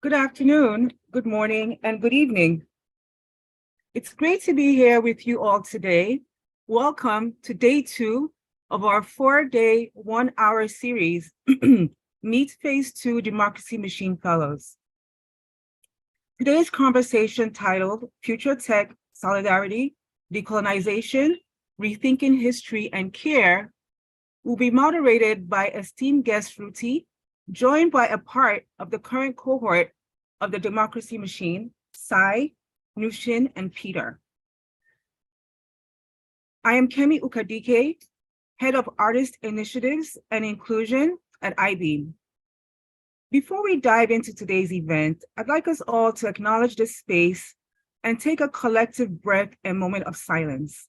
Good afternoon, good morning, and good evening. It's great to be here with you all today. Welcome to day 2 of our 4-day, 1-hour series, Meet Phase 2 Democracy Machine Fellows. Today's conversation titled Future Tech, Solidarity, Decolonization, Rethinking History and Care will be moderated by esteemed guest Sruti, joined by a part of the current cohort of the Democracy Machine, Sai, Nushin, and Peter. I am Kemi Ukadike, Head of Artist Initiatives and Inclusion at IBEAM. Before we dive into today's event, I'd like us all to acknowledge this space and take a collective breath and moment of silence.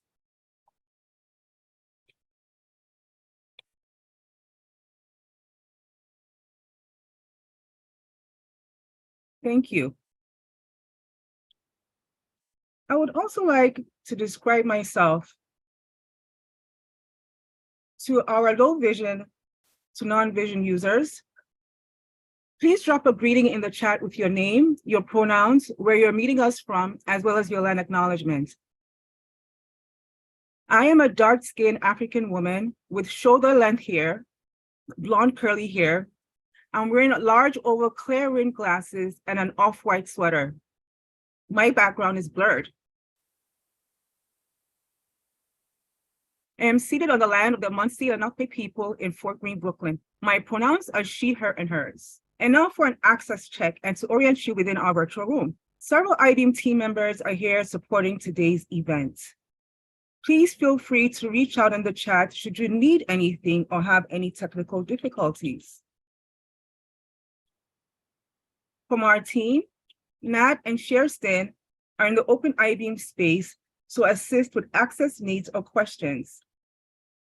Thank you. I would also like to describe myself to our low vision to non-vision users. Please drop a greeting in the chat with your name, your pronouns, where you're meeting us from, as well as your land acknowledgement. I am a dark-skinned African woman with shoulder-length hair, blonde curly hair. I'm wearing large oval clear rimmed glasses and an off-white sweater. My background is blurred. I am seated on the land of the Muncie Lenape people in Fort Greene, Brooklyn. My pronouns are she, her, and hers. And now for an access check and to orient you within our virtual room. Several IBEAM team members are here supporting today's event. Please feel free to reach out in the chat should you need anything or have any technical difficulties. From our team, Nat and Sherston are in the open IBEAM space to assist with access needs or questions.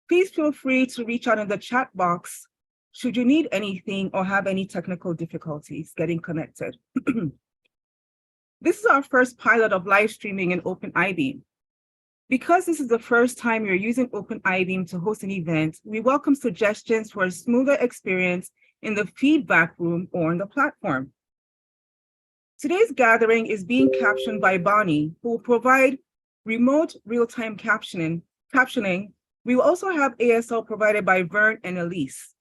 Please feel free to reach out in the chat box should you need anything or have any technical difficulties getting connected. This is our first pilot of live streaming in Open IBEAM. Because this is the first time you're using Open IBEAM to host an event, we welcome suggestions for a smoother experience in the feedback room or on the platform. Today's gathering is being captioned by Bonnie, who will provide remote real-time captioning. We will also have ASL provided by Vern and Elise.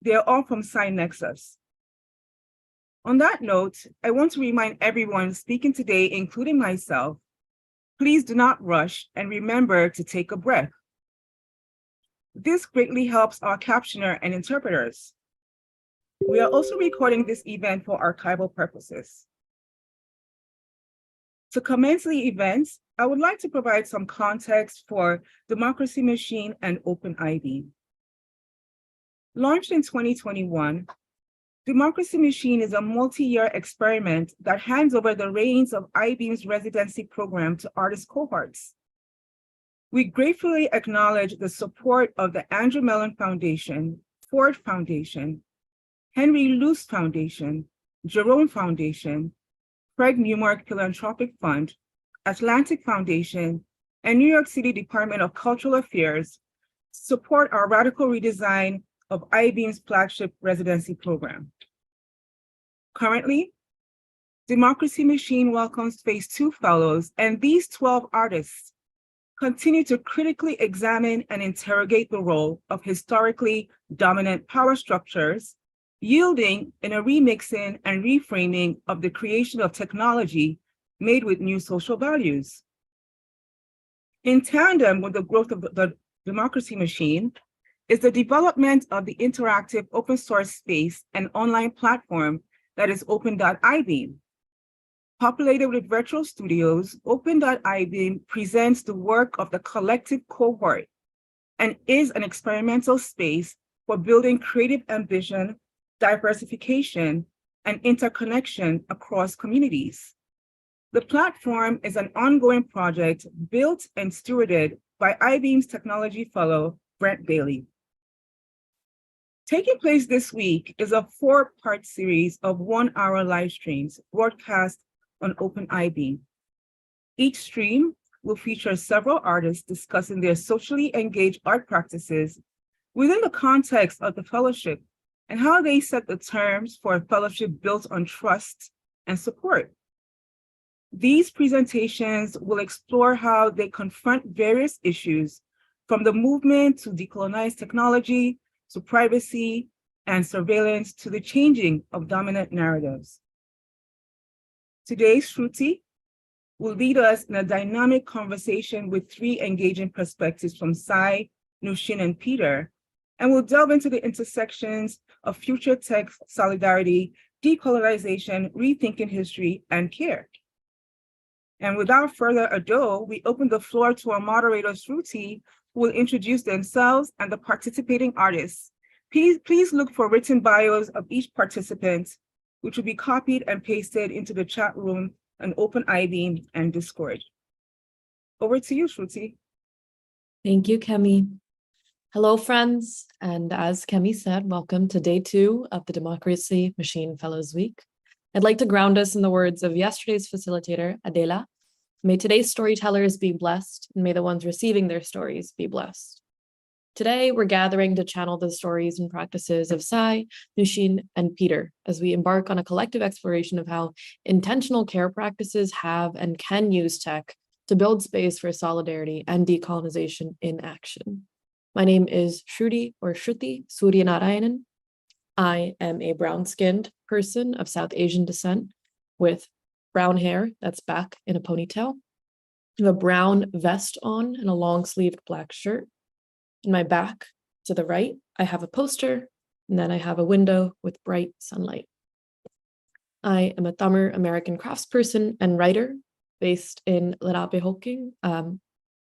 They are all from SciNexus. On that note, I want to remind everyone speaking today, including myself, please do not rush and remember to take a breath. This greatly helps our captioner and interpreters. We are also recording this event for archival purposes. To commence the events, I would like to provide some context for Democracy Machine and Open IBEAM. Launched in 2021, Democracy Machine is a multi-year experiment that hands over the reins of IBEAM's residency program to artist cohorts. We gratefully acknowledge the support of the Andrew Mellon Foundation, Ford Foundation, Henry Luce Foundation, Jerome Foundation, Craig Newmark Philanthropic Fund, Atlantic Foundation, and New York City Department of Cultural Affairs to support our radical redesign of IBEAM's flagship residency program. Currently, Democracy Machine welcomes Phase 2 fellows, and these 12 artists continue to critically examine and interrogate the role of historically dominant power structures, yielding in a remixing and reframing of the creation of technology made with new social values. In tandem with the growth of the Democracy Machine is the development of the interactive open source space and online platform that is Open.IBEAM. Populated with virtual studios, Open.IBEAM presents the work of the collective cohort and is an experimental space for building creative ambition, diversification, and interconnection across communities. The platform is an ongoing project built and stewarded by IBEAM's technology fellow, Brent Bailey. Taking place this week is a 4-part series of 1-hour live streams broadcast on Open IBEAM. Each stream will feature several artists discussing their socially engaged art practices within the context of the fellowship and how they set the terms for a fellowship built on trust, and support. These presentations will explore how they confront various issues, from the movement to decolonize technology, to privacy and surveillance, to the changing of dominant narratives. Today, Sruti will lead us in a dynamic conversation with three engaging perspectives from Sai, Nushin, and Peter, and we'll delve into the intersections of future tech solidarity, decolonization, rethinking history, and care. And without further ado, we open the floor to our moderator, Sruti, who will introduce themselves and the participating artists. Please look for written bios of each participant, which will be copied and pasted into the chat room on OpenID and Discord. Over to you, Sruti. Thank you, Kemi. Hello, friends. And as Kemi said, welcome to day 2 of the Democracy Machine Fellows Week. I'd like to ground us in the words of yesterday's facilitator, Adela. May today's storytellers be blessed, and may the ones receiving their stories be blessed. Today, we're gathering to channel the stories and practices of Sai, Nushin, and Peter as we embark on a collective exploration of how intentional care practices have and can use tech to build space for solidarity and decolonization in action. My name is Sruti Suryanarayanan. I am a brown-skinned person of South Asian descent with brown hair that's back in a ponytail. I have a brown vest on and a long-sleeved black shirt. In my back to the right, I have a poster, and then I have a window with bright sunlight. I am a Tamizh American craftsperson and writer based in Lerape-Hoking,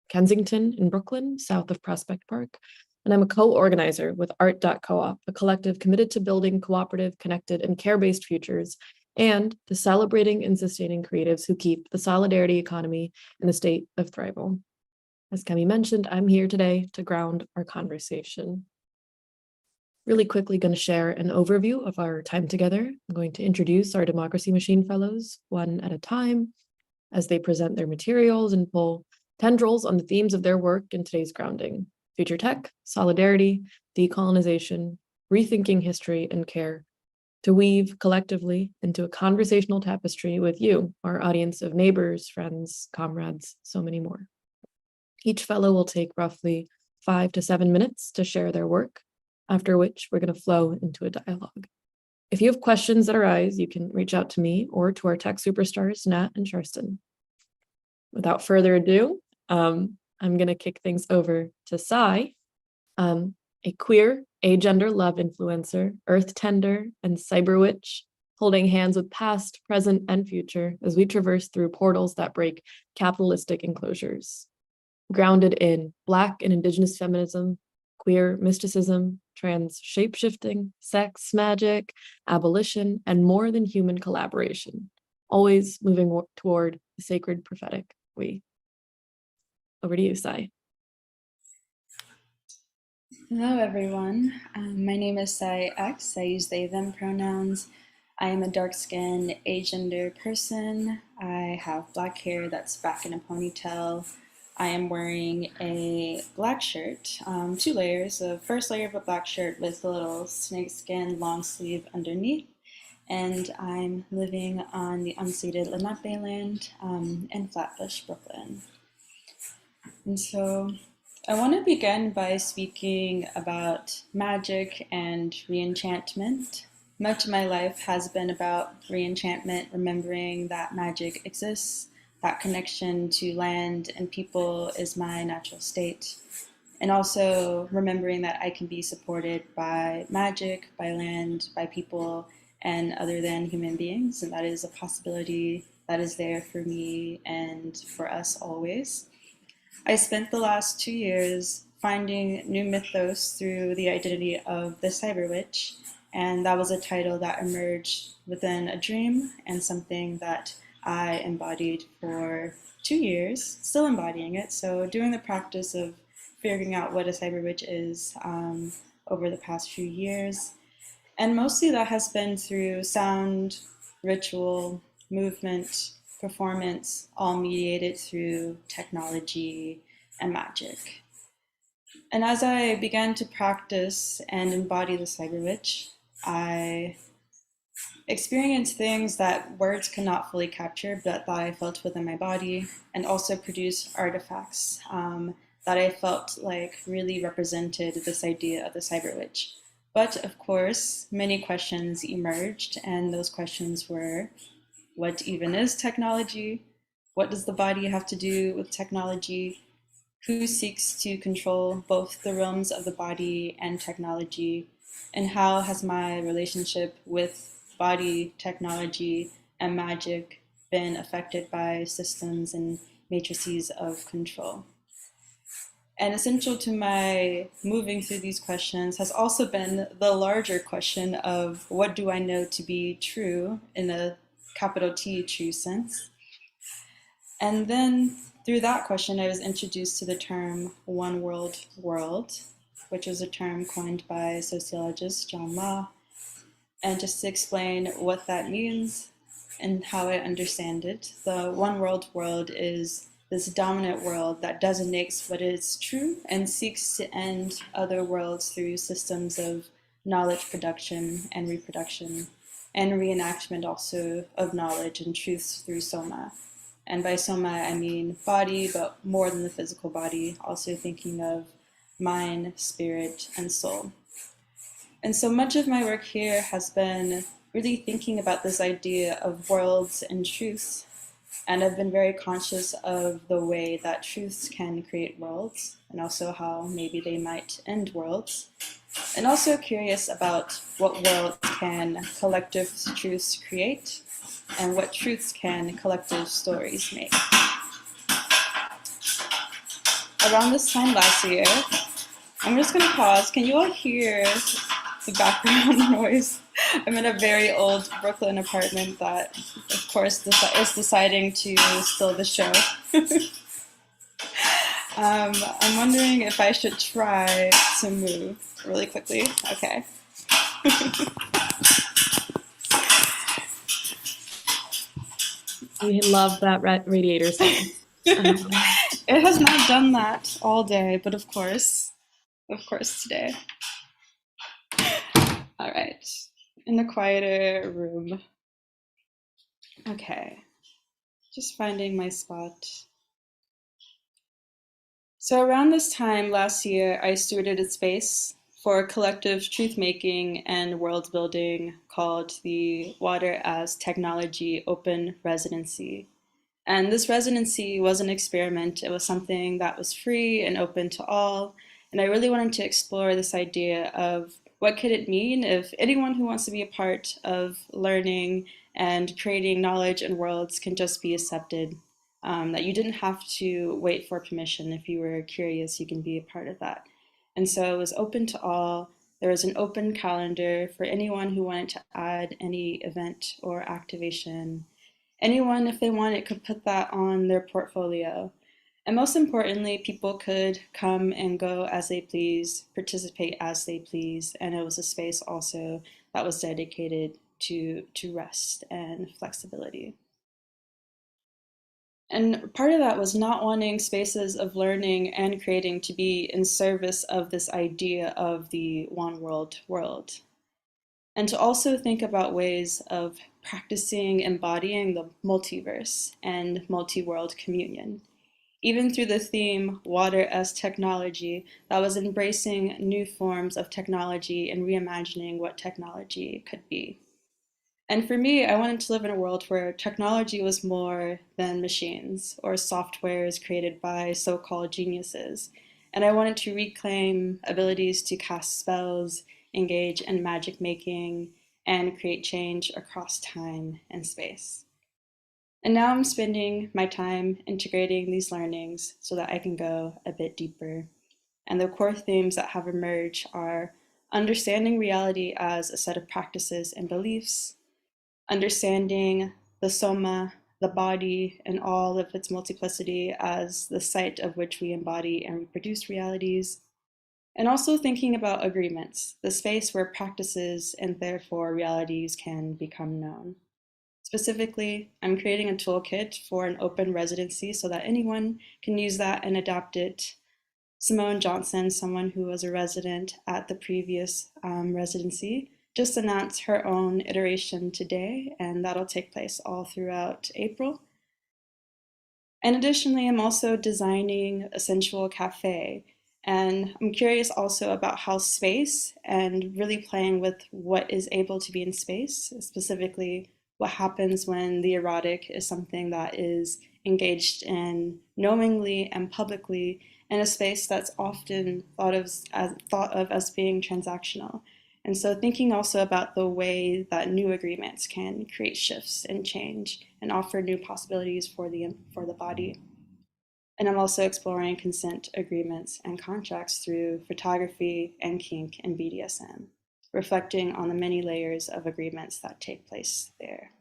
Kensington in Brooklyn, south of Prospect Park. And I'm a co-organizer with Art.coop, a collective committed to building cooperative, connected, and care-based futures, and to celebrating and sustaining creatives who keep the solidarity economy in a state of thrival. As Kemi mentioned, I'm here today to ground our conversation. Really quickly going to share an overview of our time together. I'm going to introduce our Democracy Machine Fellows one at a time as they present their materials and pull tendrils on the themes of their work in today's grounding: future tech, solidarity, decolonization, rethinking history and care, to weave collectively into a conversational tapestry with you, our audience of neighbors, friends, comrades, so many more. Each fellow will take roughly 5 to 7 minutes to share their work, after which we're going to flow into a dialogue. If you have questions that arise, you can reach out to me or to our tech superstars, Nat and Charsten. Without further ado, I'm going to kick things over to Sai, a queer, agender love influencer, earth tender, and cyber witch, holding hands with past, present, and future as we traverse through portals that break capitalistic enclosures. Grounded in Black and Indigenous feminism, queer mysticism, trans shapeshifting, sex magic, abolition, and more than human collaboration, always moving toward the sacred prophetic we. Over to you, Sai. Hello, everyone. My name is Sai X. I use they, them pronouns. I am a dark-skinned agender person. I have black hair that's back in a ponytail. I am wearing a black shirt, 2 layers. The first layer of a black shirt with a little snakeskin long sleeve underneath. And I'm living on the unceded Lenape land in Flatbush, Brooklyn. And so I want to begin by speaking about magic and reenchantment. Much of my life has been about reenchantment, remembering that magic exists, that connection to land and people is my natural state, and also remembering that I can be supported by magic, by land, by people, and other than human beings, and that is a possibility that is there for me and for us always. I spent the last 2 years finding new mythos through the identity of the Cyber Witch, and that was a title that emerged within a dream and something that I embodied for 2 years, still embodying it. So doing the practice of figuring out what a Cyber Witch is over the past few years. And mostly that has been through sound, ritual, movement, performance, all mediated through technology and magic. And as I began to practice and embody the Cyber Witch, I experience things that words could not fully capture, but that I felt within my body, and also produce artifacts that I felt like really represented this idea of the cyber witch. But of course, many questions emerged, and those questions were, what even is technology? What does the body have to do with technology? Who seeks to control both the realms of the body and technology? And how has my relationship with body, technology, and magic been affected by systems and matrices of control? And essential to my moving through these questions has also been the larger question of what do I know to be true in a capital T true sense? And then through that question, I was introduced to the term one world world, which was a term coined by sociologist John Law. And just to explain what that means and how I understand it, the one world world is this dominant world that designates what is true and seeks to end other worlds through systems of knowledge production and reproduction, and reenactment also of knowledge and truths through soma. And by soma, I mean body, but more than the physical body, also thinking of mind, spirit, and soul. And so much of my work here has been really thinking about this idea of worlds and truths. And I've been very conscious of the way that truths can create worlds, and also how maybe they might end worlds. And also curious about what worlds can collective truths create, and what truths can collective stories make. Around this time last year, I'm just going to pause. Can you all hear the background noise? I'm in a very old Brooklyn apartment that, of course, is deciding to steal the show. I'm wondering if I should try to move really quickly. Okay. We love that radiator sound. It has not done that all day, but of course today. All right, in a quieter room. Okay, just finding my spot. So around this time last year, I stewarded a space for collective truth-making and world-building called the Water as Technology Open Residency. And this residency was an experiment. It was something that was free and open to all. And I really wanted to explore this idea of what could it mean if anyone who wants to be a part of learning and creating knowledge and worlds can just be accepted, that you didn't have to wait for permission. If you were curious, you can be a part of that. And so it was open to all. There was an open calendar for anyone who wanted to add any event or activation. Anyone, if they wanted, could put that on their portfolio. And most importantly, people could come and go as they please, participate as they please. And it was a space also that was dedicated to rest and flexibility. And part of that was not wanting spaces of learning and creating to be in service of this idea of the one world world. And to also think about ways of practicing embodying the multiverse and multi-world communion, even through the theme water as technology, that was embracing new forms of technology and reimagining what technology could be. And for me, I wanted to live in a world where technology was more than machines or softwares created by so-called geniuses. And I wanted to reclaim abilities to cast spells, engage in magic making, and create change across time and space. And now I'm spending my time integrating these learnings so that I can go a bit deeper. And the core themes that have emerged are understanding reality as a set of practices and beliefs, understanding the soma, the body, and all of its multiplicity as the site of which we embody and reproduce realities, and also thinking about agreements, the space where practices and therefore realities can become known. Specifically, I'm creating a toolkit for an open residency so that anyone can use that and adapt it. Simone Johnson, someone who was a resident at the previous residency, just announced her own iteration today, and that'll take place all throughout April. And additionally, I'm also designing a sensual cafe. And I'm curious also about how space and really playing with what is able to be in space, specifically what happens when the erotic is something that is engaged in knowingly and publicly in a space that's often thought of as being transactional. And so thinking also about the way that new agreements can create shifts and change and offer new possibilities for the body. And I'm also exploring consent agreements and contracts through photography and kink and BDSM, reflecting on the many layers of agreements that take place there.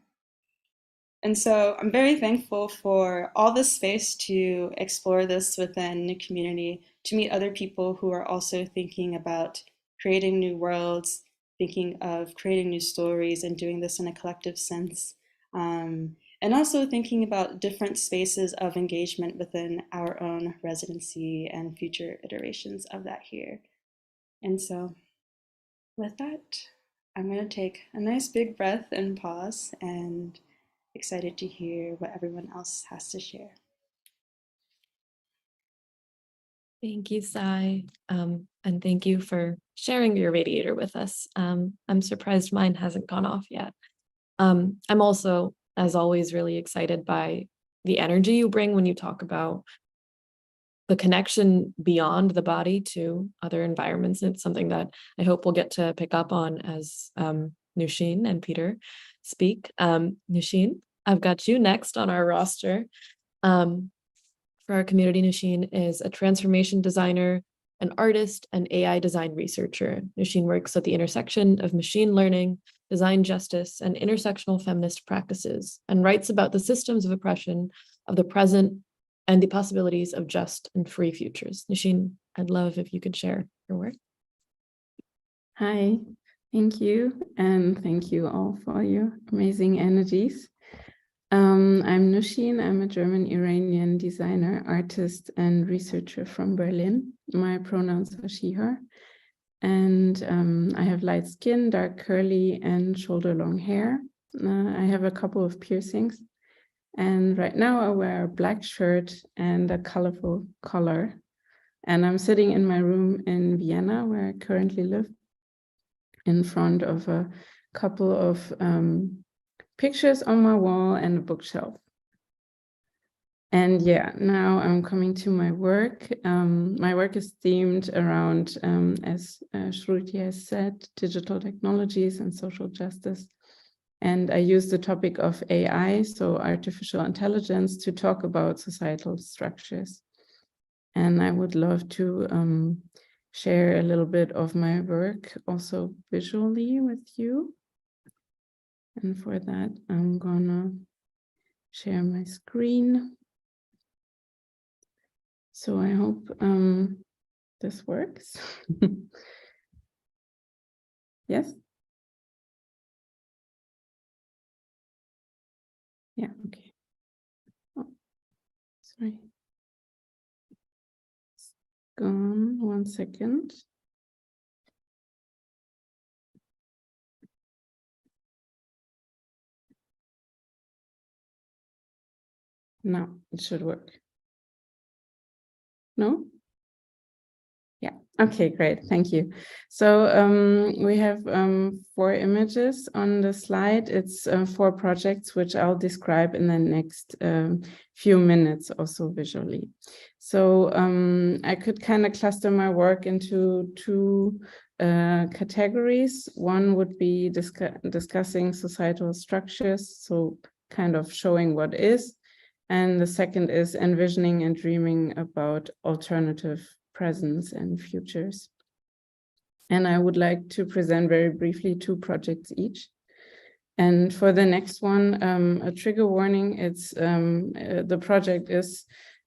And so I'm very thankful for all this space to explore this within the community, to meet other people who are also thinking about creating new worlds, thinking of creating new stories and doing this in a collective sense. And also thinking about different spaces of engagement within our own residency and future iterations of that here. And so with that, I'm going to take a nice big breath and pause, and excited to hear what everyone else has to share. Thank you, Sai. And thank you for sharing your radiator with us. I'm surprised mine hasn't gone off yet. I'm also, as always, really excited by the energy you bring when you talk about the connection beyond the body to other environments. And it's something that I hope we'll get to pick up on as Nushin and Peter speak. Nushin, I've got you next on our roster. For our community, Nushin is a transformation designer, an artist, and AI design researcher. Nushin works at the intersection of machine learning, design justice, and intersectional feminist practices, and writes about the systems of oppression of the present and the possibilities of just and free futures. Nushin, I'd love if you could share your work. Hi, thank you. And thank you all for your amazing energies. I'm Nushin. I'm a German-Iranian designer, artist, and researcher from Berlin. My pronouns are she, her. And I have light skin, dark curly, and shoulder-long hair. I have a couple of piercings. And right now I wear a black shirt and a colorful collar. And I'm sitting in my room in Vienna, where I currently live, in front of a couple of pictures on my wall and a bookshelf. And yeah, now I'm coming to my work. My work is themed around, as Sruti has said, digital technologies and social justice. And I use the topic of AI, so artificial intelligence, to talk about societal structures. And I would love to share a little bit of my work also visually with you. And for that, I'm gonna share my screen. So I hope this works. Yes? Yeah, okay. Oh, sorry. It's gone, 1 second. Now it should work. No? Yeah, okay, great, thank you. So we have 4 images on the slide. It's 4 projects, which I'll describe in the next few minutes also visually. So I could kind of cluster my work into 2 categories. One would be discussing societal structures, so kind of showing what is. And the second is envisioning and dreaming about alternative presents and futures. And I would like to present very briefly 2 projects each. And for the next one, a trigger warning, it's the project is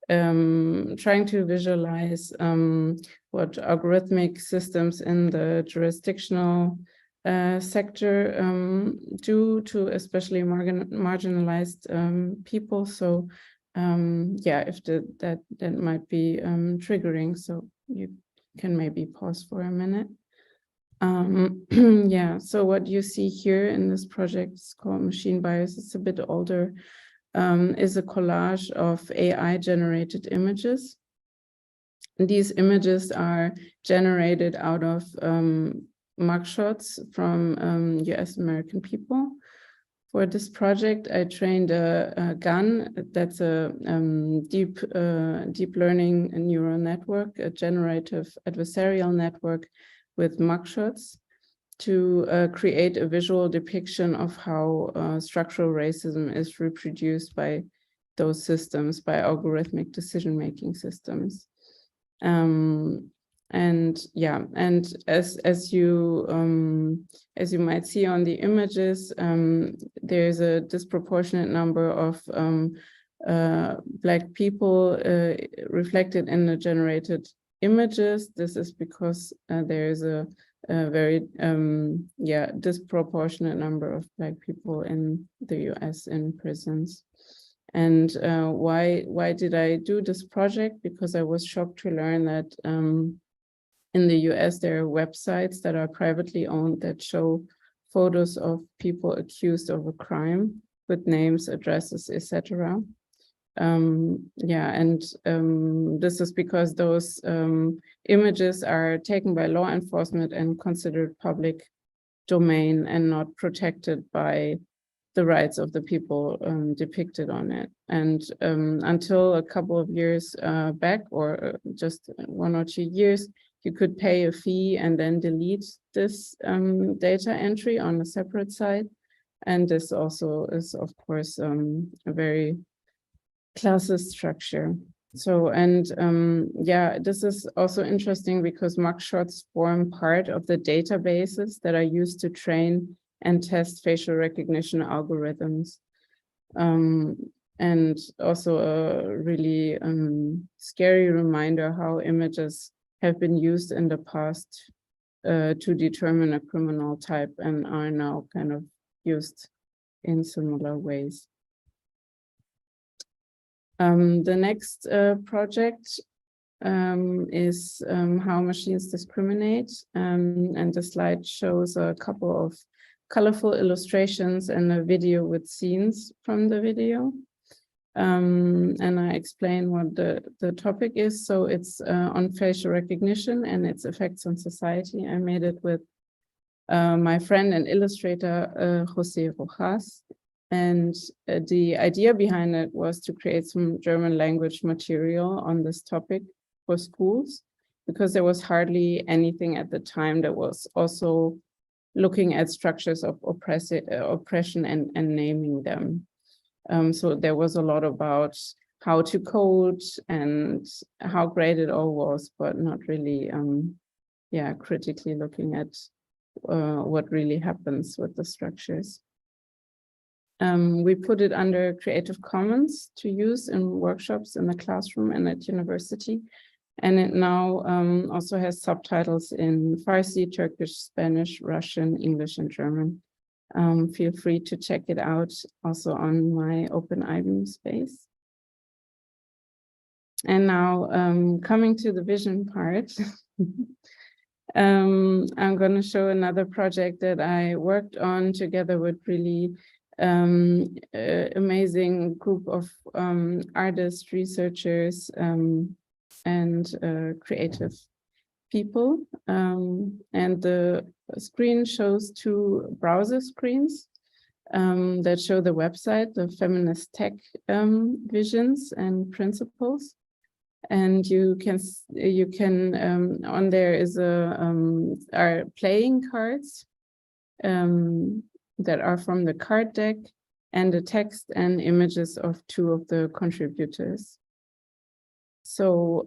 trying to visualize what algorithmic systems in the jurisdictional sector due to especially marginalized people. So yeah, if that might be triggering, so you can maybe pause for a minute. Yeah, so what you see here in this project is called Machine Bias. It's a bit older, is a collage of AI-generated images. And these images are generated out of mugshots from US American people. For this project, I trained a GAN, that's a deep learning neural network, a generative adversarial network with mugshots to create a visual depiction of how structural racism is reproduced by those systems, by algorithmic decision-making systems. And yeah, and as you might see on the images, there's a disproportionate number of Black people reflected in the generated images. This is because there is a very disproportionate number of Black people in the US in prisons. And why did I do this project? Because I was shocked to learn that in the US, there are websites that are privately owned that show photos of people accused of a crime with names, addresses, etc. This is because those images are taken by law enforcement and considered public domain and not protected by the rights of the people depicted on it. And until a couple of years back, or just 1 or 2 years, you could pay a fee and then delete this data entry on a separate site. And this also is, of course, a very classist structure. So, and this is also interesting because mugshots form part of the databases that are used to train and test facial recognition algorithms. And also a really scary reminder how images have been used in the past to determine a criminal type and are now kind of used in similar ways. The next project is how machines discriminate, and the slide shows a couple of colorful illustrations and a video with scenes from the video. And I explain what the topic is. So it's on facial recognition and its effects on society. I made it with my friend and illustrator, Jose Rojas. And the idea behind it was to create some German language material on this topic for schools, because there was hardly anything at the time that was also looking at structures of oppression and naming them. So there was a lot about how to code and how great it all was, but not really, critically looking at what really happens with the structures. We put it under Creative Commons to use in workshops in the classroom and at university. And it now also has subtitles in Farsi, Turkish, Spanish, Russian, English, and German. Feel free to check it out also on my Open IBM space. And now coming to the vision part, I'm going to show another project that I worked on together with really amazing group of artists, researchers, and creative people. And the screen shows 2 browser screens that show the website, the feminist tech visions and principles. And you can on there is are playing cards that are from the card deck, and the text and images of 2 of the contributors. So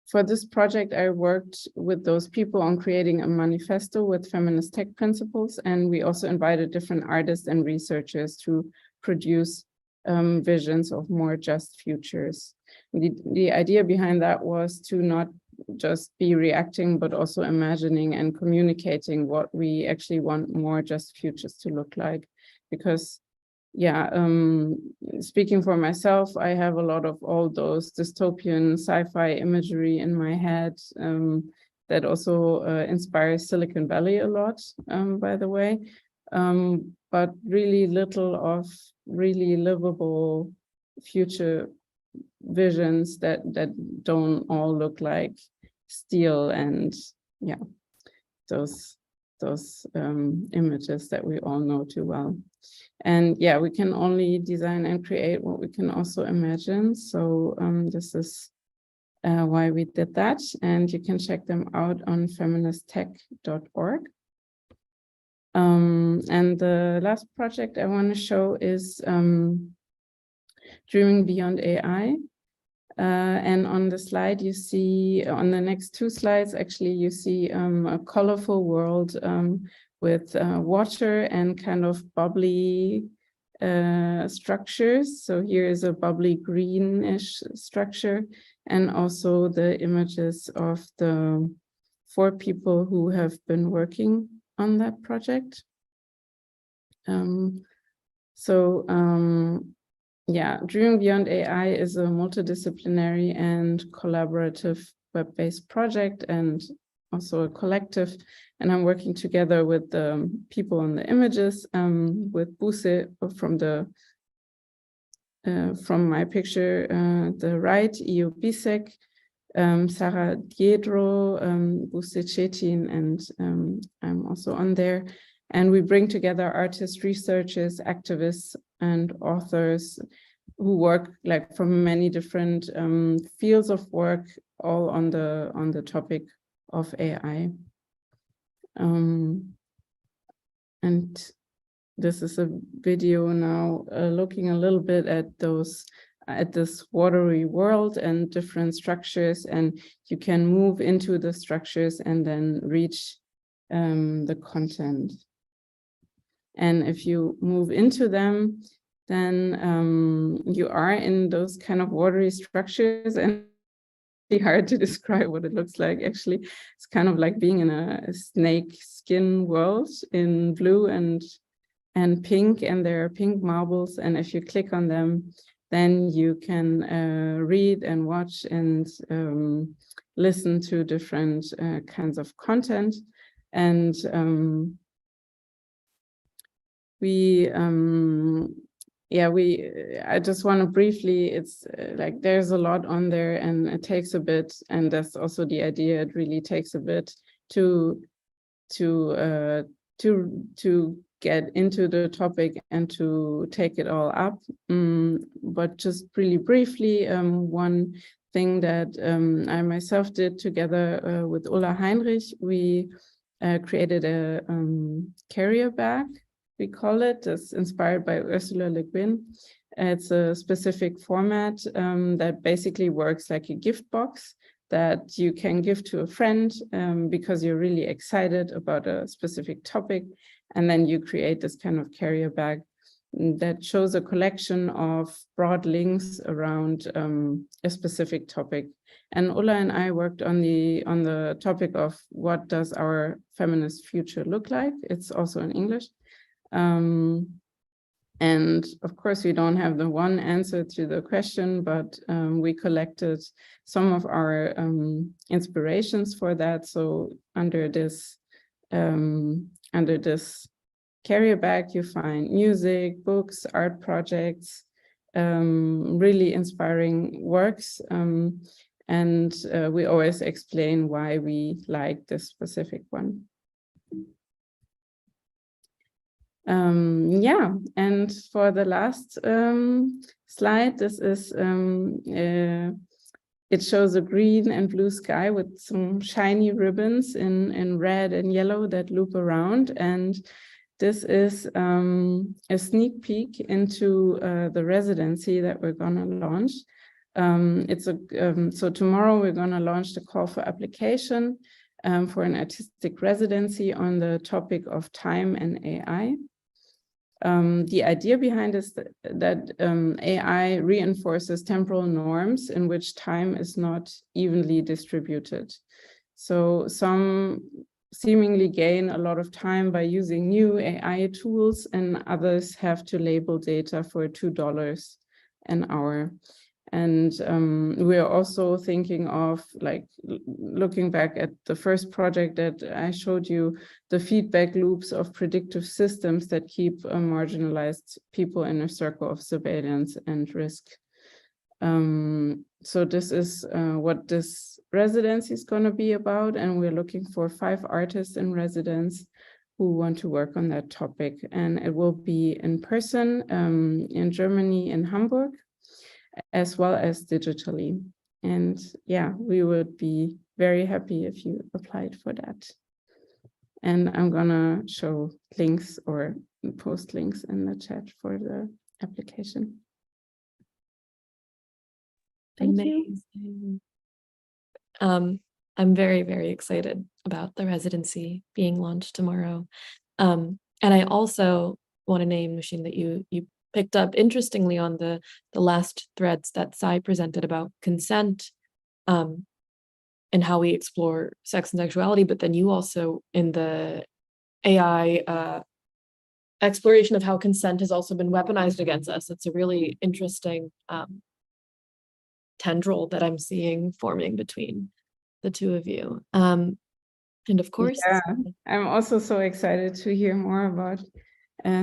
for this project, I worked with those people on creating a manifesto with feminist tech principles, and we also invited different artists and researchers to produce visions of more just futures. The idea behind that was to not just be reacting, but also imagining and communicating what we actually want more just futures to look like. Because, speaking for myself, I have a lot of all those dystopian sci-fi imagery in my head, that also inspires Silicon Valley a lot, by the way, but really little of really livable future visions that don't all look like steel and those images that we all know too well. And yeah, we can only design and create what we can also imagine. So this is why we did that. And you can check them out on feministtech.org. And the last project I want to show is Dreaming Beyond AI. And on the slide, you see, on the next two slides, actually, you see a colorful world with water and kind of bubbly structures. So here is a bubbly greenish structure, and also the images of the 4 people who have been working on that project. Yeah, Dreaming Beyond AI is a multidisciplinary and collaborative web-based project and also a collective. And I'm working together with the people on the images, with Buse from my picture, the right, Io Bisek, Sarah Diedro, Buse Cetin, and I'm also on there. And we bring together artists, researchers, activists, and authors who work like from many different fields of work, all on the topic of AI. And this is a video now looking a little bit at this watery world and different structures, and you can move into the structures and then reach the content. And if you move into them, then you are in those kind of watery structures, and it's hard to describe what it looks like. Actually, it's kind of like being in a snake skin world in blue and pink, and there are pink marbles. And if you click on them, then you can read and watch and listen to different kinds of content. And I just want to briefly, it's like there's a lot on there, and it takes a bit, and that's also the idea. It really takes a bit to get into the topic and to take it all up. But just really briefly, one thing that I myself did together with Ulla Heinrich, we created a carrier bag. We call it. It's inspired by Ursula Le Guin. It's a specific format that basically works like a gift box that you can give to a friend because you're really excited about a specific topic. And then you create this kind of carrier bag that shows a collection of broad links around a specific topic. And Ulla and I worked on the topic of what does our feminist future look like. It's also in English. And of course, we don't have the one answer to the question, but we collected some of our inspirations for that. So under this carrier bag, you find music, books, art projects, really inspiring works. And we always explain why we like this specific one. And for the last slide, this is it shows a green and blue sky with some shiny ribbons in red and yellow that loop around. And this is a sneak peek into the residency that we're gonna launch. So tomorrow we're gonna launch the call for application for an artistic residency on the topic of time and AI. The idea behind is that AI reinforces temporal norms in which time is not evenly distributed. So some seemingly gain a lot of time by using new AI tools, and others have to label data for $2 an hour. And we are also thinking of like looking back at the first project that I showed you, the feedback loops of predictive systems that keep marginalized people in a circle of surveillance and risk. So this is what this residency is going to be about, and we're looking for 5 artists in residence who want to work on that topic. And it will be in person in Germany, in Hamburg, as well as digitally. And yeah, we would be very happy if you applied for that. And I'm gonna show links or post links in the chat for the application. Thank you. Amazing. I'm very, very excited about the residency being launched tomorrow. And I also want to name, Nushin, that you picked up interestingly on the last threads that Sai presented about consent and how we explore sex and sexuality, but then you also in the AI exploration of how consent has also been weaponized against us. It's a really interesting tendril that I'm seeing forming between the two of you. And of course, yeah, I'm also so excited to hear more about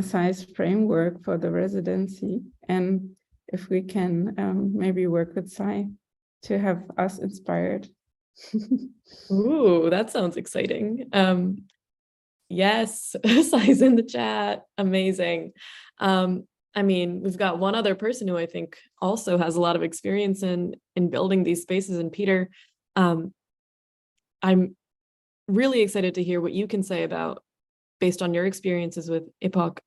Sai's framework for the residency, and if we can maybe work with Sai to have us inspired. Ooh, that sounds exciting. Yes, Sai's in the chat. Amazing. I mean, we've got one other person who I think also has a lot of experience in building these spaces, and Peter, I'm really excited to hear what you can say about, based on your experiences with Epoch,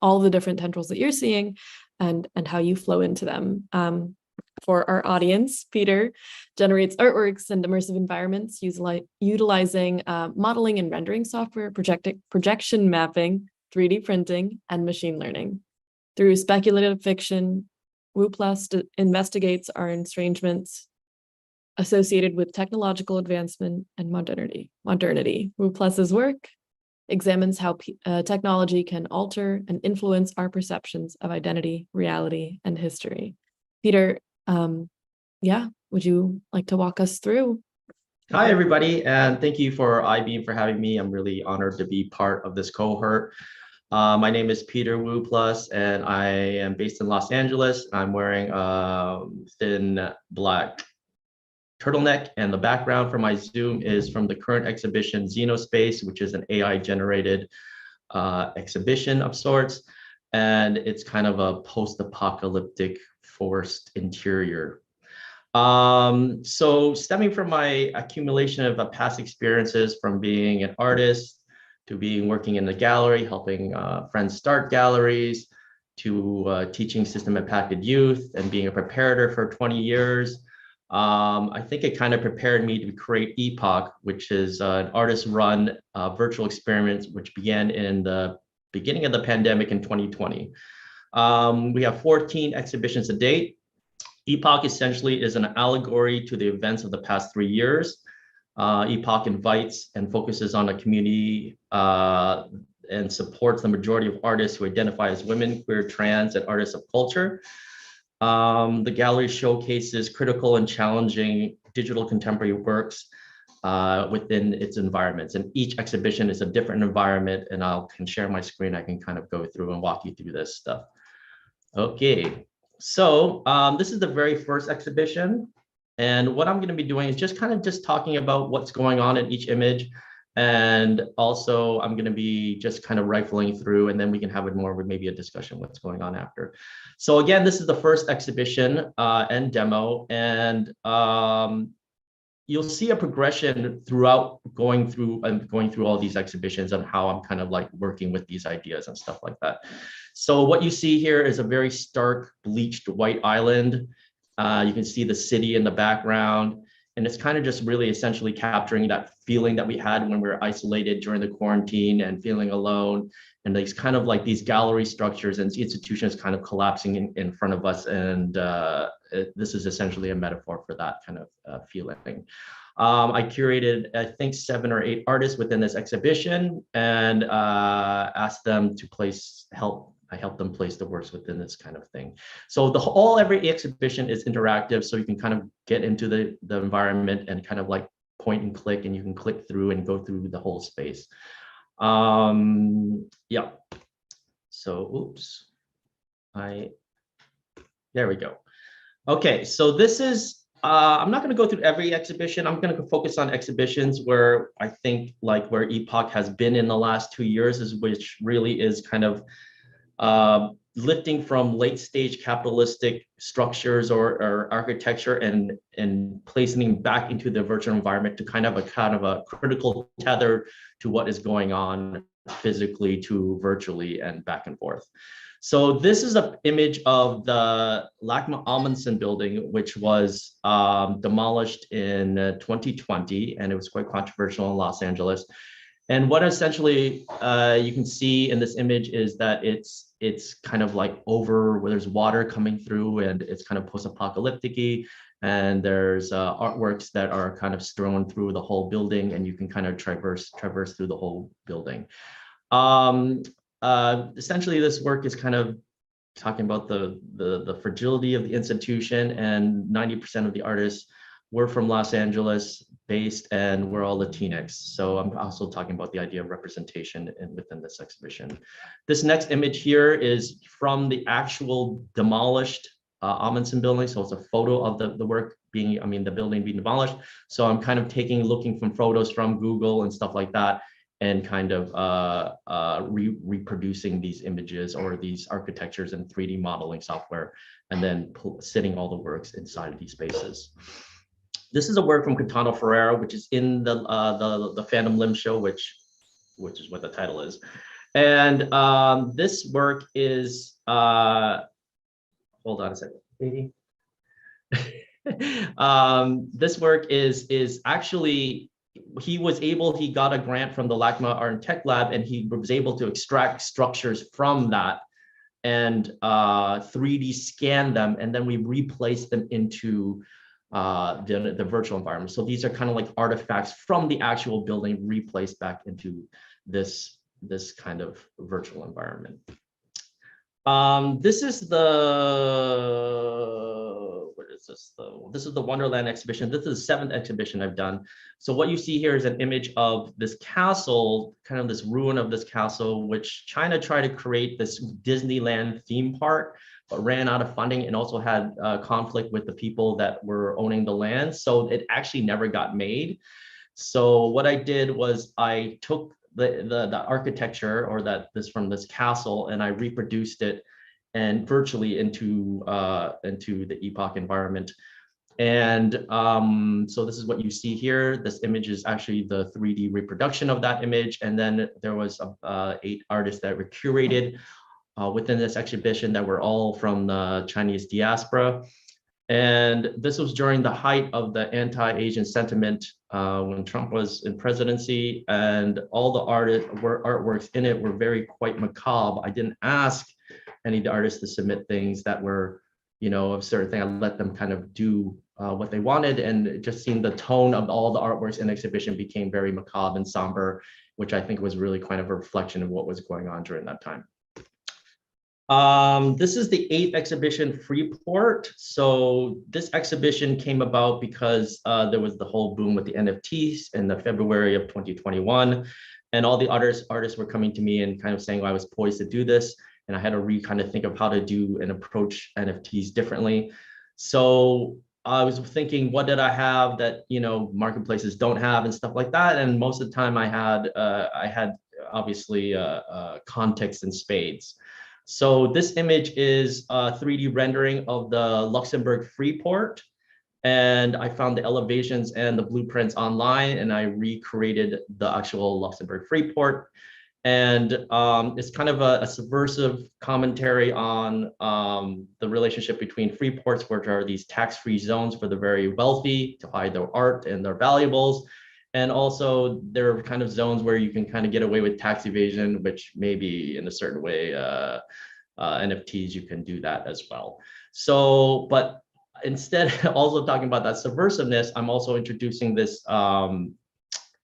all the different tendrils that you're seeing and how you flow into them. For our audience, Peter generates artworks and immersive environments utilizing modeling and rendering software, projection mapping, 3D printing, and machine learning. Through speculative fiction, Wu Plus investigates our estrangements associated with technological advancement and modernity. Wu Plus's work examines how technology can alter and influence our perceptions of identity, reality, and history. Peter, yeah, would you like to walk us through? Hi, everybody, and thank you for iBeam for having me. I'm really honored to be part of this cohort. My name is Peter Wu Plus, and I am based in Los Angeles. I'm wearing a thin black turtleneck, and the background for my Zoom is from the current exhibition Xenospace, which is an AI-generated exhibition of sorts, and it's kind of a post-apocalyptic forest interior. So stemming from my accumulation of past experiences from being an artist to working in the gallery, helping friends start galleries, to teaching system impacted youth and being a preparator for 20 years, I think it kind of prepared me to create Epoch, which is an artist-run virtual experiment, which began in the beginning of the pandemic in 2020. We have 14 exhibitions to date. Epoch essentially is an allegory to the events of the past 3 years. Epoch invites and focuses on a community and supports the majority of artists who identify as women, queer, trans, and artists of culture. The gallery showcases critical and challenging digital contemporary works within its environments. And each exhibition is a different environment, and I can share my screen. I can kind of go through and walk you through this stuff. Okay. So this is the very first exhibition, and what I'm going to be doing is just talking about what's going on in each image, and also I'm going to be just kind of rifling through, and then we can have it more with maybe a discussion what's going on after. So again, this is the first exhibition and demo, and you'll see a progression throughout going through all these exhibitions and how I'm kind of like working with these ideas and stuff like that. So what you see here is a very stark bleached white island. You can see the city in the background, and it's kind of just really essentially capturing that feeling that we had when we were isolated during the quarantine and feeling alone, and these kind of like these gallery structures and institutions kind of collapsing in front of us. And this is essentially a metaphor for that kind of feeling. I curated, I think, 7 or 8 artists within this exhibition, and asked them to help I help them place the works within this kind of thing. So every exhibition is interactive, so you can kind of get into the environment and kind of like point and click, and you can click through and go through the whole space. Yeah. So, oops. There we go. Okay, so this is, I'm not going to go through every exhibition. I'm going to focus on exhibitions where I think like where Epoch has been in the last 2 years, which really is kind of lifting from late stage capitalistic structures or architecture and placing them back into the virtual environment to kind of a critical tether to what is going on physically to virtually and back and forth. So this is an image of the Lachlan Amundsen building, which was demolished in 2020, and it was quite controversial in Los Angeles. And what essentially you can see in this image is that it's kind of like over where there's water coming through, and it's kind of post-apocalyptic-y, and there's artworks that are kind of strewn through the whole building, and you can kind of traverse through the whole building. Essentially, this work is kind of talking about the fragility of the institution, and 90% of the artists were from Los Angeles based, and we're all Latinx. So I'm also talking about the idea of representation within this exhibition. This next image here is from the actual demolished Amundsen building. So it's a photo of the work being, the building being demolished. So I'm kind of looking from photos from Google and stuff like that, and kind of reproducing these images or these architectures in 3D modeling software, and then sitting all the works inside of these spaces. This is a work from Catano Ferreira, which is in the Phantom Limb show, which is what the title is. And this work is, hold on a second, baby. This work is actually, he got a grant from the LACMA Art and Tech Lab, and he was able to extract structures from that and 3D scan them, and then we replace them into the virtual environment. So these are kind of like artifacts from the actual building replaced back into this kind of virtual environment. This is this is the Wonderland exhibition. This is the 7th exhibition I've done. So what you see here is an image of this castle, kind of this ruin of this castle, which China tried to create this Disneyland theme park, but ran out of funding, and also had conflict with the people that were owning the land. So it actually never got made. So what I did was I took the architecture from this castle, and I reproduced it and virtually into the Epoch environment. And so this is what you see here. This image is actually the 3D reproduction of that image. And then there was 8 artists that were curated within this exhibition that were all from the Chinese diaspora. And this was during the height of the anti-Asian sentiment when Trump was in presidency, and all the artworks in it were quite macabre. I didn't ask any of the artists to submit things that were, of certain thing. I let them kind of do what they wanted, and just seeing the tone of all the artworks in the exhibition became very macabre and somber, which I think was really kind of a reflection of what was going on during that time. This is the 8th exhibition, Freeport. So this exhibition came about because there was the whole boom with the NFTs in the February of 2021, and all the artists were coming to me and kind of saying, well, I was poised to do this, and I had to kind of think of how to do and approach NFTs differently. So I was thinking, what did I have that marketplaces don't have and stuff like that? And most of the time I had obviously context in spades. So this image is a 3D rendering of the Luxembourg Freeport, and I found the elevations and the blueprints online, and I recreated the actual Luxembourg Freeport. And it's kind of a subversive commentary on the relationship between free ports, which are these tax-free zones for the very wealthy to hide their art and their valuables. And also there are kind of zones where you can kind of get away with tax evasion, which maybe in a certain way, NFTs, you can do that as well. So, but instead also talking about that subversiveness, I'm also introducing this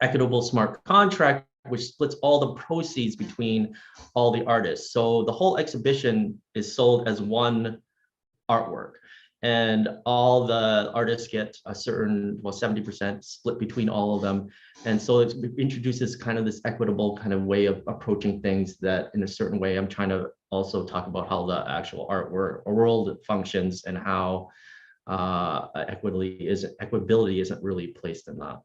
equitable smart contract which splits all the proceeds between all the artists. So the whole exhibition is sold as one artwork, and all the artists get a certain, well, 70% split between all of them. And so it introduces kind of this equitable kind of way of approaching things that in a certain way, I'm trying to also talk about how the actual artwork or world functions and how equability isn't really placed in that.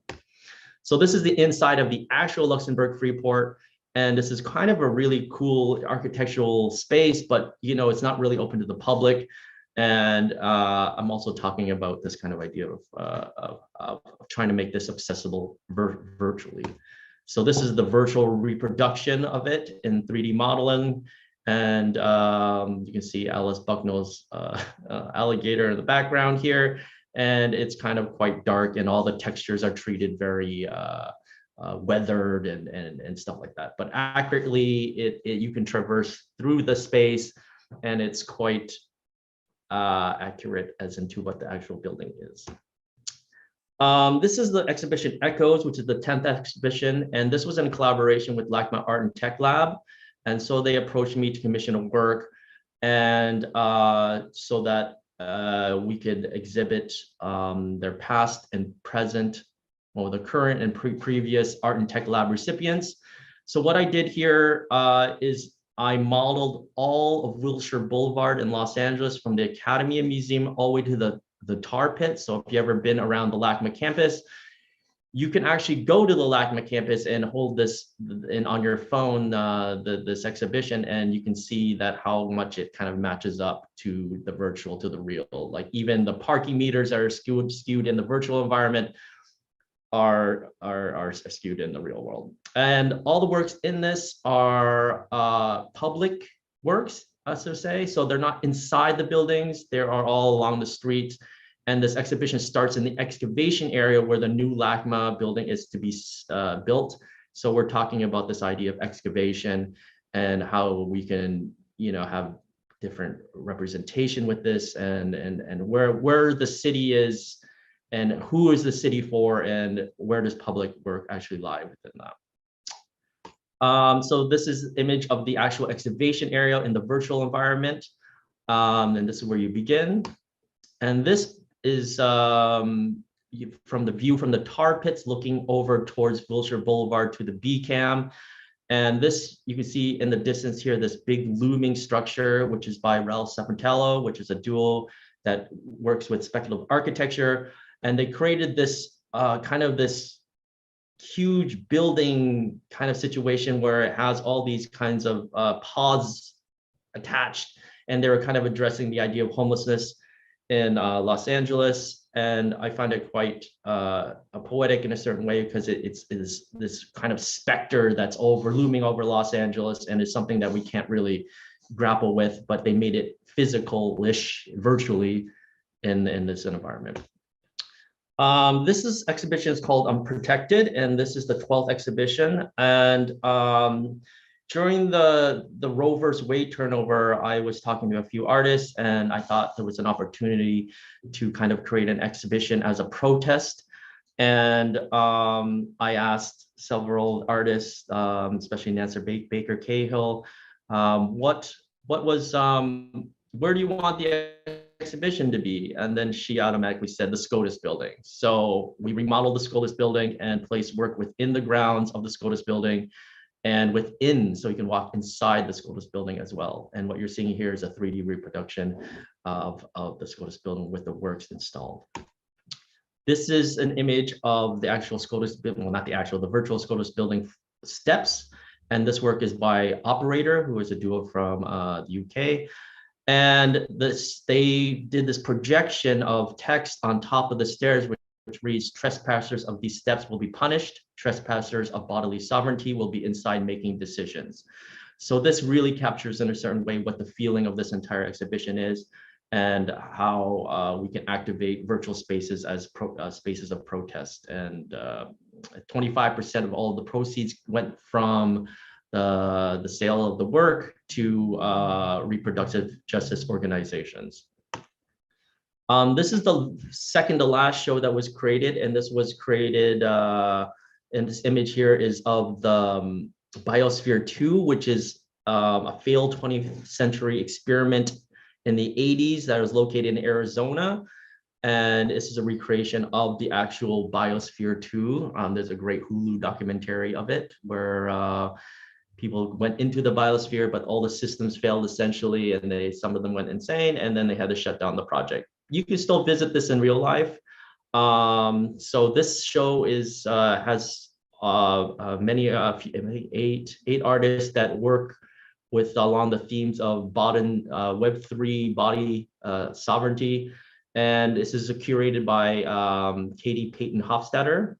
So this is the inside of the actual Luxembourg Freeport. And this is kind of a really cool architectural space, but it's not really open to the public. And I'm also talking about this kind of idea of trying to make this accessible virtually. So this is the virtual reproduction of it in 3D modeling. And you can see Alice Bucknell's alligator in the background here. And it's kind of quite dark, and all the textures are treated very weathered and stuff like that. But accurately, you can traverse through the space, and it's quite accurate as into what the actual building is. This is the exhibition Echoes, which is the 10th exhibition, and this was in collaboration with LACMA Art and Tech Lab. And so they approached me to commission a work, and so that we could exhibit their past and present, well, the current and previous Art and Tech Lab recipients. So what I did here is I modeled all of Wilshire Boulevard in Los Angeles from the Academy Museum all the way to the tar pit. So if you've ever been around the LACMA campus, you can actually go to the LACMA campus and hold this on your phone, this exhibition, and you can see that how much it kind of matches up to the virtual, to the real. Like even the parking meters that are skewed in the virtual environment are skewed in the real world. And all the works in this are public works, as to say. So they're not inside the buildings. They are all along the streets. And this exhibition starts in the excavation area where the new LACMA building is to be built. So we're talking about this idea of excavation and how we can, have different representation with this, and where the city is, and who is the city for, and where does public work actually lie within that. So this is image of the actual excavation area in the virtual environment. And this is where you begin. And this is from the view from the tar pits looking over towards Wilshire Boulevard to the B-Cam. And this, you can see in the distance here, this big looming structure, which is by Ralph Sapertello, which is a duo that works with speculative architecture. And they created this kind of this huge building kind of situation where it has all these kinds of pods attached. And they were kind of addressing the idea of homelessness in Los Angeles. And I find it quite poetic in a certain way, because it's this kind of specter that's looming over Los Angeles, and it's something that we can't really grapple with, but they made it physical-ish virtually in this environment. This exhibition is called Unprotected, and this is the 12th exhibition. And during the Roe versus Wade turnover, I was talking to a few artists, and I thought there was an opportunity to kind of create an exhibition as a protest. And I asked several artists, especially Nancy Baker Cahill, where do you want the exhibition to be? And then she automatically said the SCOTUS building. So we remodeled the SCOTUS building and placed work within the grounds of the SCOTUS building, and within, so you can walk inside the SCOTUS building as well. And what you're seeing here is a 3D reproduction of the SCOTUS building with the works installed. This is an image of the actual SCOTUS building, well, not the actual, the virtual SCOTUS building steps. And this work is by Operator, who is a duo from the UK. And they did this projection of text on top of the stairs, which reads, "Trespassers of these steps will be punished. Trespassers of bodily sovereignty will be inside making decisions." So this really captures in a certain way what the feeling of this entire exhibition is, and how we can activate virtual spaces as spaces of protest. And 25% of all of the proceeds went from the sale of the work to reproductive justice organizations. This is the second to last show that was created, and this was created And this image here is of the Biosphere 2, which is a failed 20th century experiment in the 80s that was located in Arizona. And this is a recreation of the actual Biosphere 2. There's a great Hulu documentary of it where people went into the biosphere, but all the systems failed essentially, and some of them went insane, and then they had to shut down the project. You can still visit this in real life. So this show has many eight artists that work with along the themes of Web3 body sovereignty. And this is curated by Katie Payton Hofstadter.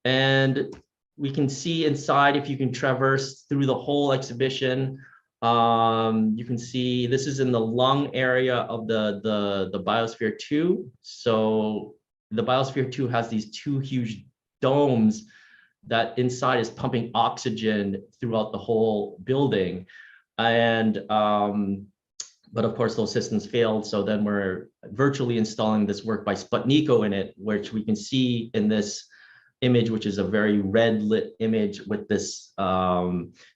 And we can see inside, if you can traverse through the whole exhibition, you can see this is in the lung area of the Biosphere 2. So the Biosphere 2 has these two huge domes that inside is pumping oxygen throughout the whole building. And but of course, those systems failed. So then we're virtually installing this work by Sputniko in it, which we can see in this image, which is a very red lit image with this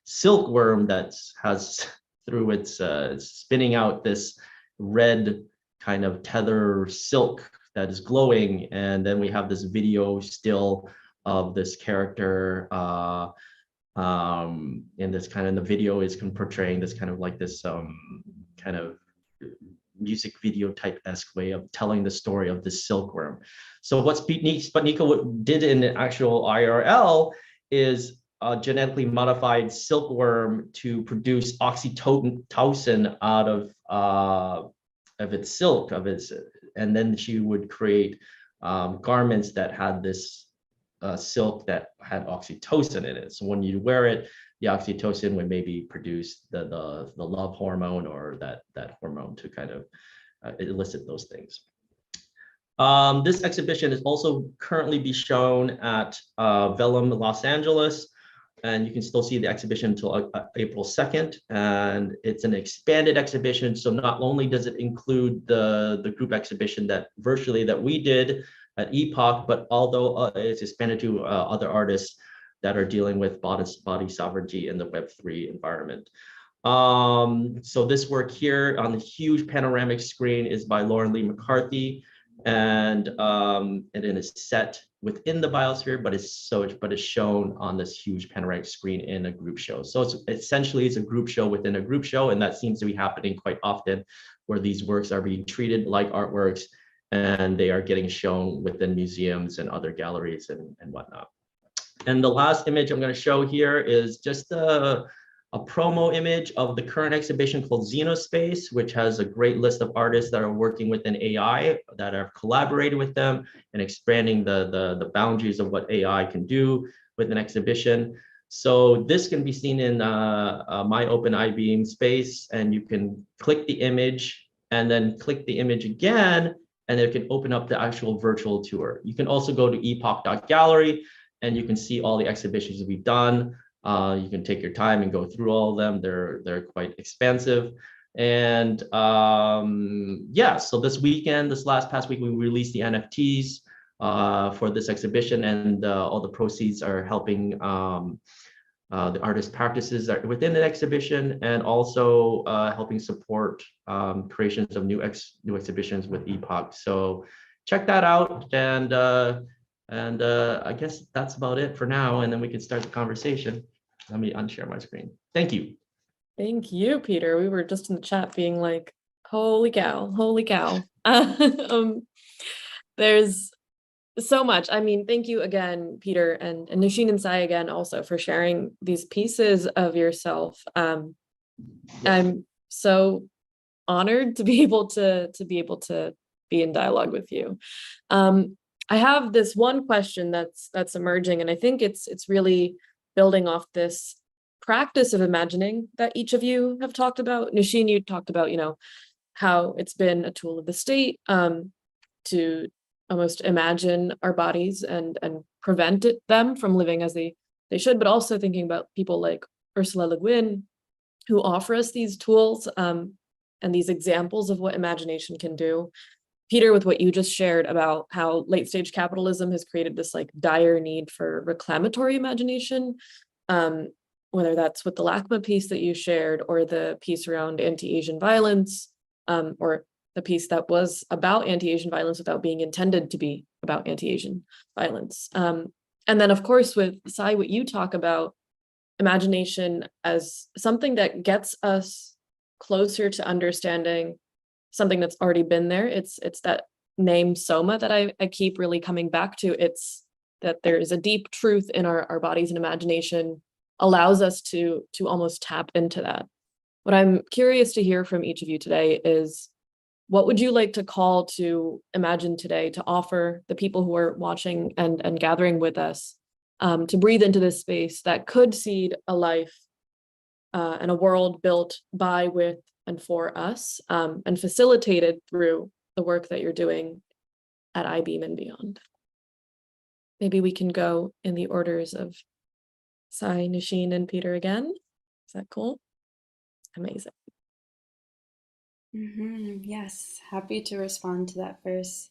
silkworm that has through its spinning out this red kind of tether silk that is glowing. And then we have this video still of this character in this kind of, the video is portraying this kind of like this kind of music video type-esque way of telling the story of this silkworm. So what Sputniko did in the actual IRL is a genetically modified silkworm to produce oxytocin out of its silk, and then she would create garments that had this silk that had oxytocin in it. So when you wear it, the oxytocin would maybe produce the love hormone, or that hormone to kind of elicit those things. This exhibition is also currently be shown at Vellum, Los Angeles, and you can still see the exhibition until April 2nd. And it's an expanded exhibition, so not only does it include the group exhibition that we did at Epoch, but although it's expanded to other artists that are dealing with body sovereignty in the Web3 environment. So this work here on the huge panoramic screen is by Lauren Lee McCarthy, and it is set within the biosphere, but it's shown on this huge panoramic screen in a group show. So it's a group show within a group show, and that seems to be happening quite often, where these works are being treated like artworks, and they are getting shown within museums and other galleries and whatnot. And the last image I'm going to show here is just a promo image of the current exhibition called Xenospace, which has a great list of artists that are working within AI, that have collaborated with them and expanding the boundaries of what AI can do with an exhibition. So this can be seen in my open iBeam space, and you can click the image and then click the image again, and it can open up the actual virtual tour. You can also go to epoch.gallery, and you can see all the exhibitions that we've done. You can take your time and go through all of them. They're quite expansive. And yeah, so this past week, we released the NFTs for this exhibition, and all the proceeds are helping the artist practices that are within the exhibition, and also helping support creations of new exhibitions with Epoch. So check that out, and I guess that's about it for now, and then we can start the conversation. Let me unshare my screen. Thank you. Thank you, Peter. We were just in the chat being like, holy cow, holy cow. There's so much. I mean, thank you again, Peter, and Nushin and Sai again also for sharing these pieces of yourself. I'm so honored to be able to be in dialogue with you. I have this one question that's emerging, and I think it's really building off this practice of imagining that each of you have talked about. Nushin, you talked about, how it's been a tool of the state to almost imagine our bodies and prevent them from living as they should, but also thinking about people like Ursula Le Guin, who offer us these tools and these examples of what imagination can do. Peter, with what you just shared about how late stage capitalism has created this like dire need for reclamatory imagination, whether that's with the LACMA piece that you shared or the piece around anti-Asian violence, or the piece that was about anti-Asian violence without being intended to be about anti-Asian violence. And then of course with Sai, what you talk about imagination as something that gets us closer to understanding something that's already been there. It's that name soma that I keep really coming back to. It's that there is a deep truth in our bodies, and imagination allows us to almost tap into that. What I'm curious to hear from each of you today is, what would you like to call to imagine today, to offer the people who are watching and gathering with us, to breathe into this space that could seed a life and a world built by, with, and for us, and facilitated through the work that you're doing at I-Beam and beyond? Maybe we can go in the orders of Sai, Nushin, and Peter again. Is that cool? Amazing. Yes, happy to respond to that first.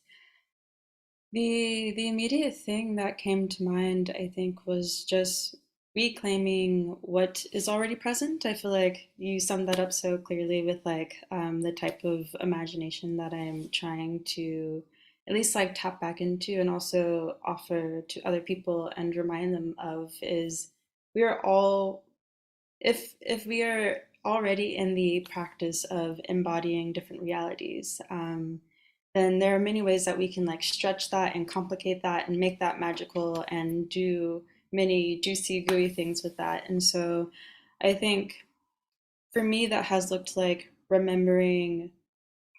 The immediate thing that came to mind, I think, was just reclaiming what is already present. I feel like you summed that up so clearly with like the type of imagination that I'm trying to at least like tap back into and also offer to other people and remind them of, is we are all, if we are already in the practice of embodying different realities, then there are many ways that we can like stretch that and complicate that and make that magical and do many juicy, gooey things with that. And so I think for me, that has looked like remembering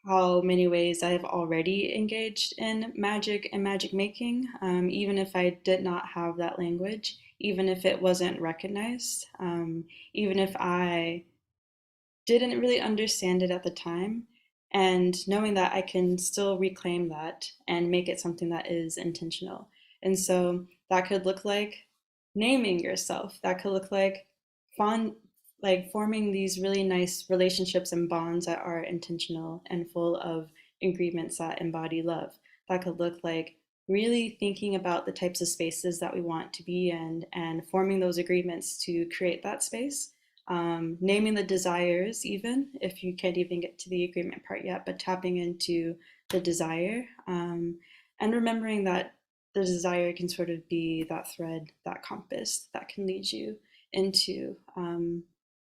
how many ways I have already engaged in magic and magic making, even if I did not have that language, even if it wasn't recognized, even if I didn't really understand it at the time, and knowing that I can still reclaim that and make it something that is intentional. And so that could look like naming yourself. That could look like forming these really nice relationships and bonds that are intentional and full of agreements that embody love. That could look like really thinking about the types of spaces that we want to be in and forming those agreements to create that space. Naming the desires, even if you can't even get to the agreement part yet, but tapping into the desire, and remembering that the desire can sort of be that thread, that compass that can lead you into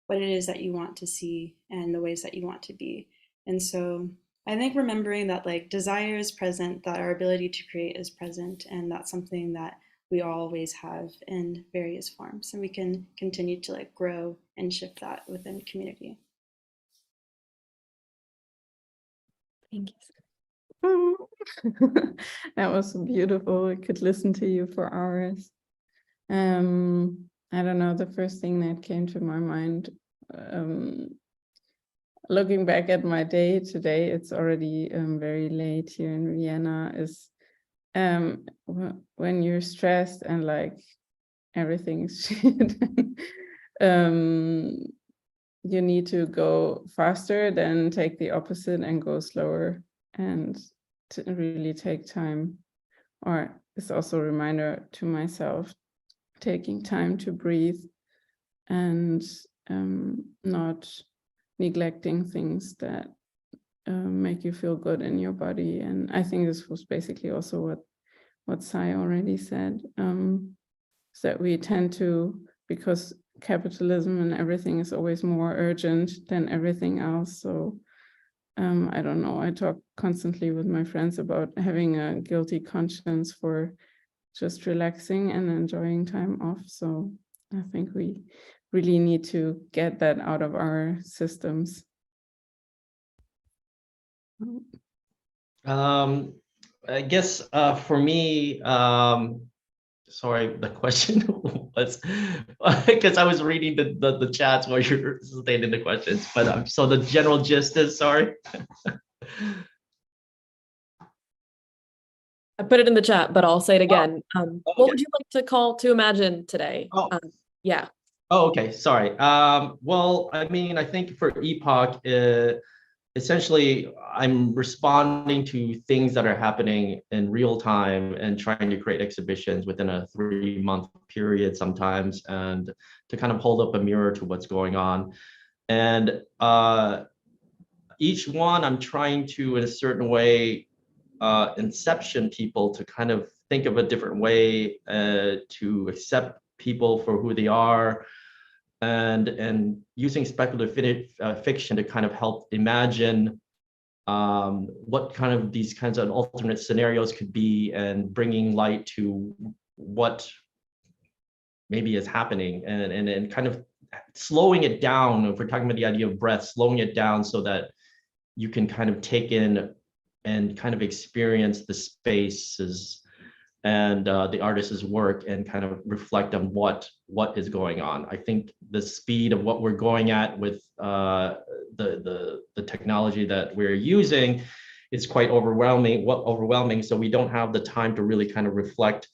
what it is that you want to see and the ways that you want to be. And so I think remembering that like desire is present, that our ability to create is present, and that's something that we always have in various forms, and we can continue to like grow and shift that within community. Thank you. That was beautiful. I could listen to you for hours. I don't know, the first thing that came to my mind, looking back at my day today, it's already very late here in Vienna, is when you're stressed and like everything's shit, you need to go faster, then take the opposite and go slower and to really take time. Or it's also a reminder to myself, taking time to breathe and not neglecting things that make you feel good in your body. And I think this was basically also what Sai already said, is that we tend to, because capitalism and everything is always more urgent than everything else. So I don't know, I talk constantly with my friends about having a guilty conscience for just relaxing and enjoying time off. So I think we really need to get that out of our systems. I guess for me, sorry, the question was, because I was reading the chats while you're stating the questions, but so the general gist is, sorry. I put it in the chat, but I'll say it again. Okay. What would you like to call to imagine today? Oh. Yeah. Oh, okay, sorry. Well, I mean, I think for Epoch, essentially I'm responding to things that are happening in real time and trying to create exhibitions within a 3-month period sometimes, and to kind of hold up a mirror to what's going on. And each one I'm trying to, in a certain way, inception people to kind of think of a different way, to accept people for who they are, and using speculative fiction to kind of help imagine what kind of these kinds of alternate scenarios could be, and bringing light to what maybe is happening, and kind of slowing it down. If we're talking about the idea of breath, slowing it down so that you can kind of take in and kind of experience the spaces and the artist's work, and kind of reflect on what is going on. I think the speed of what we're going at with the technology that we're using is quite overwhelming. So we don't have the time to really kind of reflect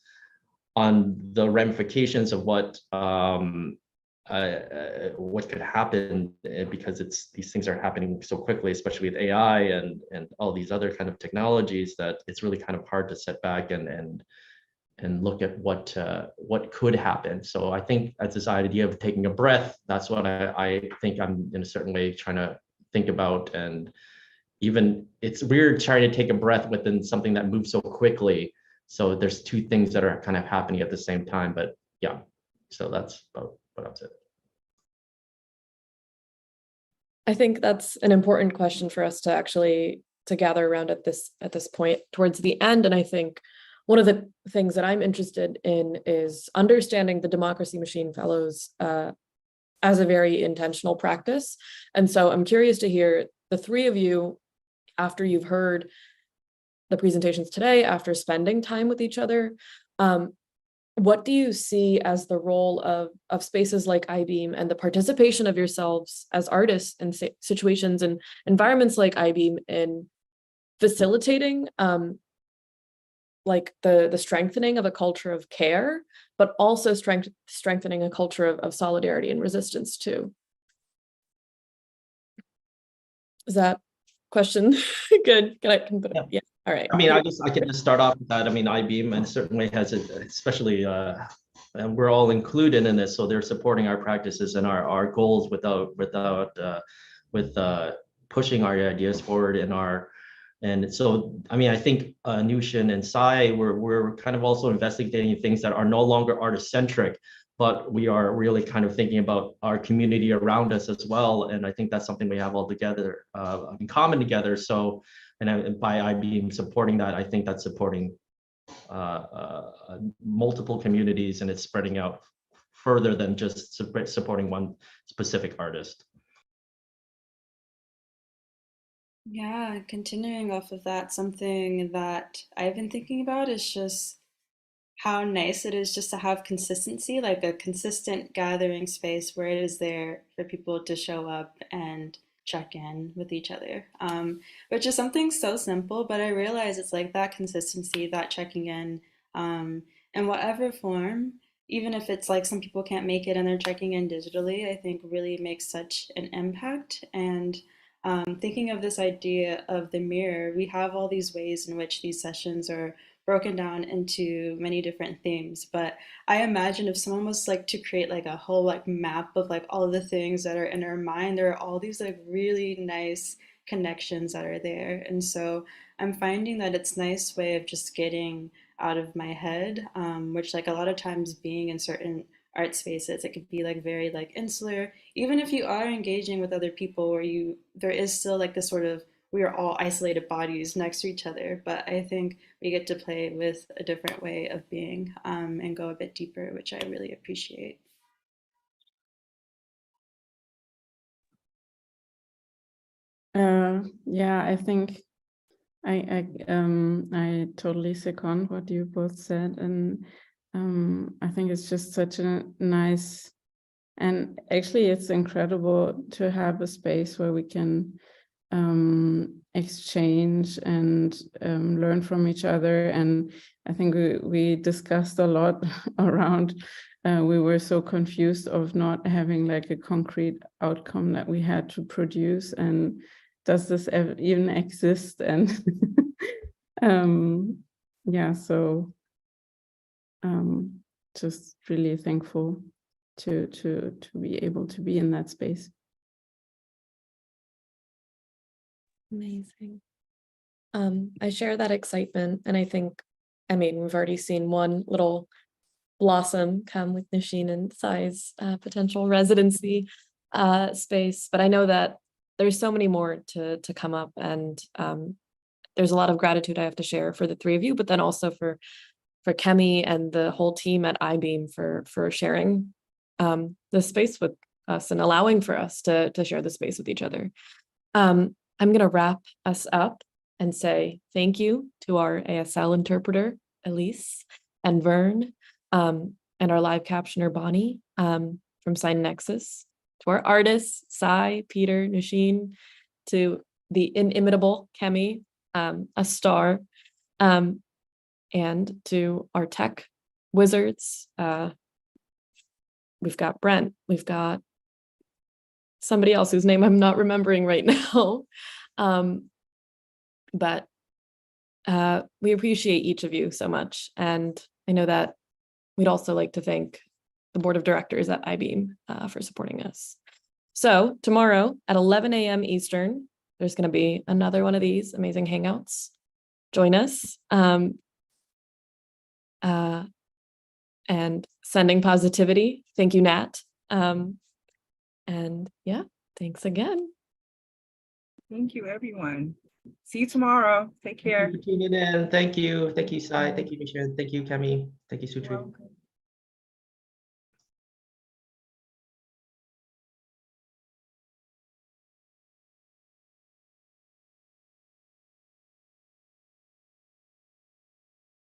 on the ramifications of what could happen, because these things are happening so quickly, especially with AI and all these other kind of technologies, that it's really kind of hard to sit back and look at what could happen. So I think that's this idea of taking a breath. That's what I think I'm in a certain way trying to think about. And even it's weird trying to take a breath within something that moves so quickly. So there's two things that are kind of happening at the same time. But yeah, so that's about what I'm saying. I think that's an important question for us to gather around at this point towards the end. And I think one of the things that I'm interested in is understanding the Democracy Machine Fellows as a very intentional practice. And so I'm curious to hear the three of you, after you've heard the presentations today, after spending time with each other, what do you see as the role of spaces like I-Beam and the participation of yourselves as artists in situations and environments like I-Beam in facilitating like the strengthening of a culture of care, but also strengthening a culture of solidarity and resistance too? Is that question good? Can put it? Yeah. Yeah. All right. I mean, I can just start off with that. I mean, I-Beam and certainly has it, especially and we're all included in this, so they're supporting our practices and our goals without pushing our ideas forward and so I mean, I think Nushin and Sai we're kind of also investigating things that are no longer artist centric, but we are really kind of thinking about our community around us as well. And I think that's something we have all together in common together. So, and by I-Beam supporting that, I think that's supporting multiple communities, and it's spreading out further than just supporting one specific artist. Yeah, continuing off of that, something that I've been thinking about is just how nice it is just to have consistency, like a consistent gathering space where it is there for people to show up and check in with each other, which is something so simple, but I realize it's like that consistency, that checking in whatever form, even if it's like some people can't make it and they're checking in digitally, I think really makes such an impact. And thinking of this idea of the mirror, we have all these ways in which these sessions are broken down into many different themes, but I imagine if someone was like to create like a whole like map of like all of the things that are in our mind, there are all these like really nice connections that are there. And so I'm finding that it's a nice way of just getting out of my head, which like a lot of times being in certain art spaces, it could be like very like insular, even if you are engaging with other people where there is still like this sort of, we are all isolated bodies next to each other, but I think we get to play with a different way of being, and go a bit deeper, which I really appreciate. Yeah, I think I totally second what you both said, and I think it's just such a nice, and actually it's incredible to have a space where we can exchange and learn from each other. And I think we discussed a lot around we were so confused of not having like a concrete outcome that we had to produce, and does this even exist? And yeah, so just really thankful to be able to be in that space. Amazing. I share that excitement, and I think, I mean, we've already seen one little blossom come with Nushin and Sai's potential residency space, but I know that there's so many more to come up, and there's a lot of gratitude I have to share for the three of you, but then also for Kemi and the whole team at iBeam for sharing the space with us and allowing for us to share the space with each other. I'm going to wrap us up and say thank you to our ASL interpreter, Elise and Vern, and our live captioner, Bonnie, from Sign Nexus, to our artists, Sai, Peter, Nushin, to the inimitable Kemi, a star, and to our tech wizards. We've got Brent, we've got somebody else whose name I'm not remembering right now. But we appreciate each of you so much. And I know that we'd also like to thank the board of directors at iBeam for supporting us. So tomorrow at 11 a.m. Eastern, there's going to be another one of these amazing hangouts. Join us. And sending positivity. Thank you, Nat. And yeah, thanks again. Thank you, everyone. See you tomorrow. Take care. Thank you for tuning in. Thank you. Thank you, Sai. Thank you, Nushin. Thank you, Kemi. Thank you, Sutri. Welcome.